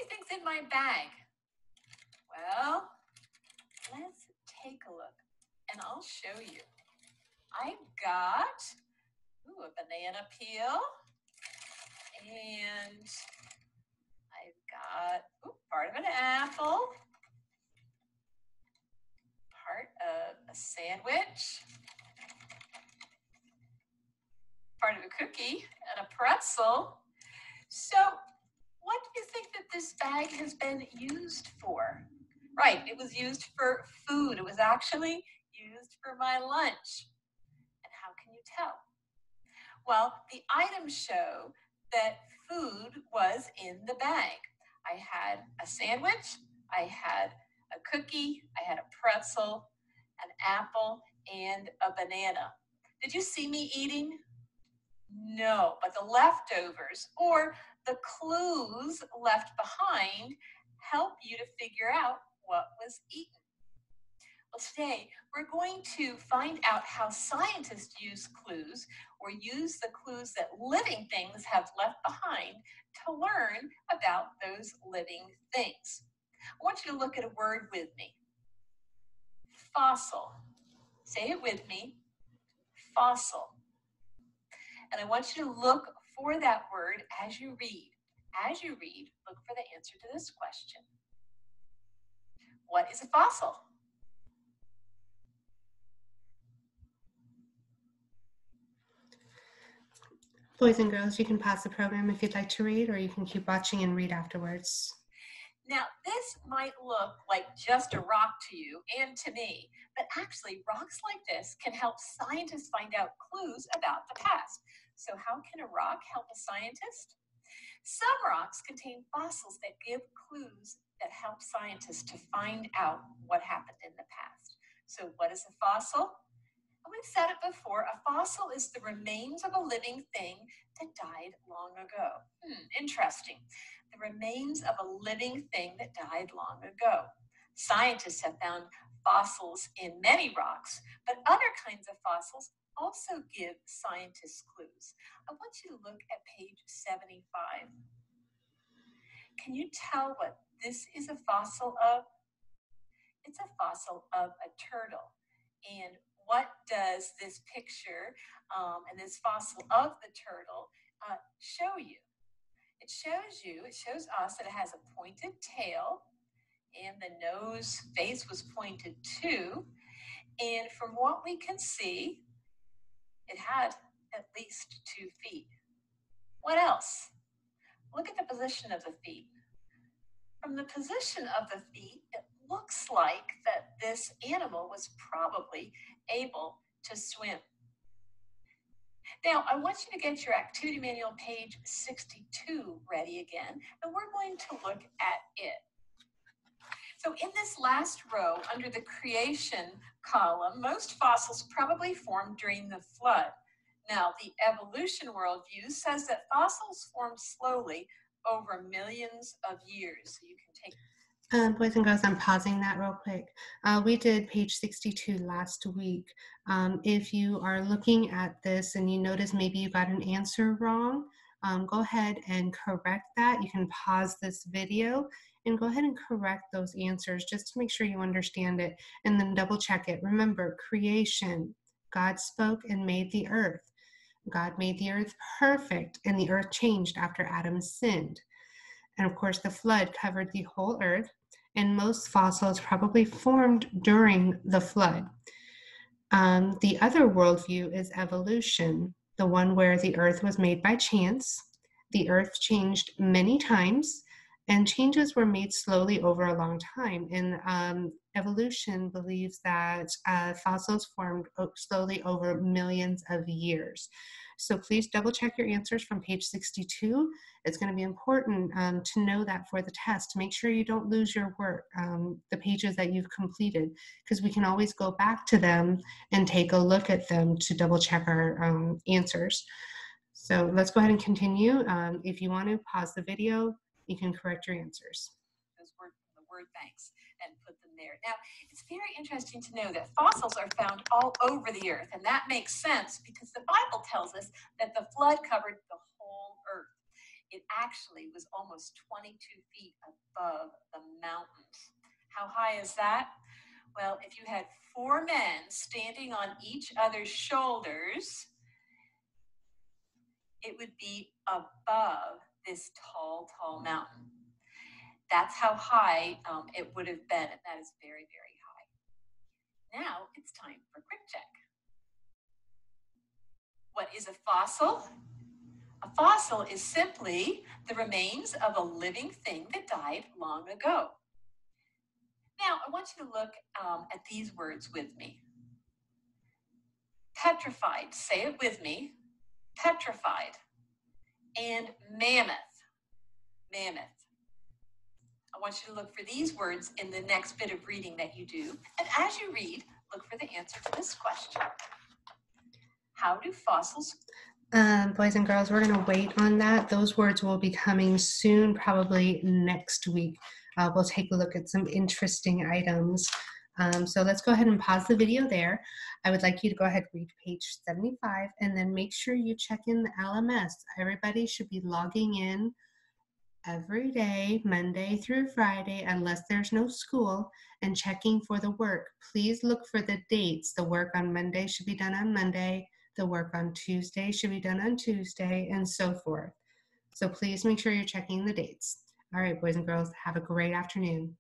you think's in my bag? Well, let's take a look and I'll show you. I've got a banana peel, and I've got part of an apple, part of a sandwich, part of a cookie, and a pretzel. So what do you think that this bag has been used for? Right, it was used for food. It was actually used for my lunch. And how can you tell? Well, the items show that food was in the bag. I had a sandwich, I had a cookie, I had a pretzel, an apple, and a banana. Did you see me eating? No, but the leftovers or the clues left behind help you to figure out what was eaten. Well, today we're going to find out how scientists use clues or use the clues that living things have left behind to learn about those living things. I want you to look at a word with me. Fossil. Say it with me. Fossil. And I want you to look for that word as you read. As you read, look for the answer to this question. What is a fossil? Boys and girls, you can pause the program if you'd like to read, or you can keep watching and read afterwards. Now, this might look like just a rock to you and to me, but actually rocks like this can help scientists find out clues about the past. So how can a rock help a scientist? Some rocks contain fossils that give clues that help scientists to find out what happened in the past. So what is a fossil? We've said it before, a fossil is the remains of a living thing that died long ago. Interesting. The remains of a living thing that died long ago. Scientists have found fossils in many rocks, but other kinds of fossils also give scientists clues. I want you to look at page 75. Can you tell what this is a fossil of? It's a fossil of a turtle. And what does this picture and this fossil of the turtle show you? It shows us that it has a pointed tail and the nose face was pointed too. And from what we can see, it had at least 2 feet. What else? Look at the position of the feet. From the position of the feet, it looks like that this animal was probably able to swim. Now, I want you to get your activity manual page 62 ready again, and we're going to look at it. So in this last row, under the creation column, most fossils probably formed during the flood. Now, the evolution worldview says that fossils form slowly over millions of years. So you can take Boys and girls, I'm pausing that real quick. We did page 62 last week. If you are looking at this and you notice maybe you got an answer wrong, go ahead and correct that. You can pause this video and go ahead and correct those answers just to make sure you understand it, and then double check it. Remember, creation. God spoke and made the earth. God made the earth perfect, and the earth changed after Adam sinned. And of course, the flood covered the whole earth, and most fossils probably formed during the flood. The other worldview is evolution, the one where the earth was made by chance. The earth changed many times, and changes were made slowly over a long time. And evolution believes that fossils formed slowly over millions of years. So please double check your answers from page 62. It's going to be important to know that for the test, to make sure you don't lose your work, the pages that you've completed, because we can always go back to them and take a look at them to double check our answers. So let's go ahead and continue. If you want to pause the video, you can correct your answers. Those were the word banks and put them there. Now, it's very interesting to know that fossils are found all over the earth, and that makes sense because the Bible tells us that the flood covered the whole earth. It actually was almost 22 feet above the mountains. How high is that? Well, if you had 4 men standing on each other's shoulders, it would be above this tall, tall mountain. That's how high it would have been, and that is very, very high. Now it's time for quick check. What is a fossil? A fossil is simply the remains of a living thing that died long ago. Now, I want you to look at these words with me. Petrified, say it with me, petrified, and mammoth, mammoth. I want you to look for these words in the next bit of reading that you do. And as you read, look for the answer to this question. How do fossils... Boys and girls, we're going to wait on that. Those words will be coming soon, probably next week. We'll take a look at some interesting items. So let's go ahead and pause the video there. I would like you to go ahead and read page 75 and then make sure you check in the LMS. Everybody should be logging in every day, Monday through Friday, unless there's no school, and checking for the work. Please look for the dates. The work on Monday should be done on Monday. The work on Tuesday should be done on Tuesday, and so forth. So please make sure you're checking the dates. All right, boys and girls, have a great afternoon.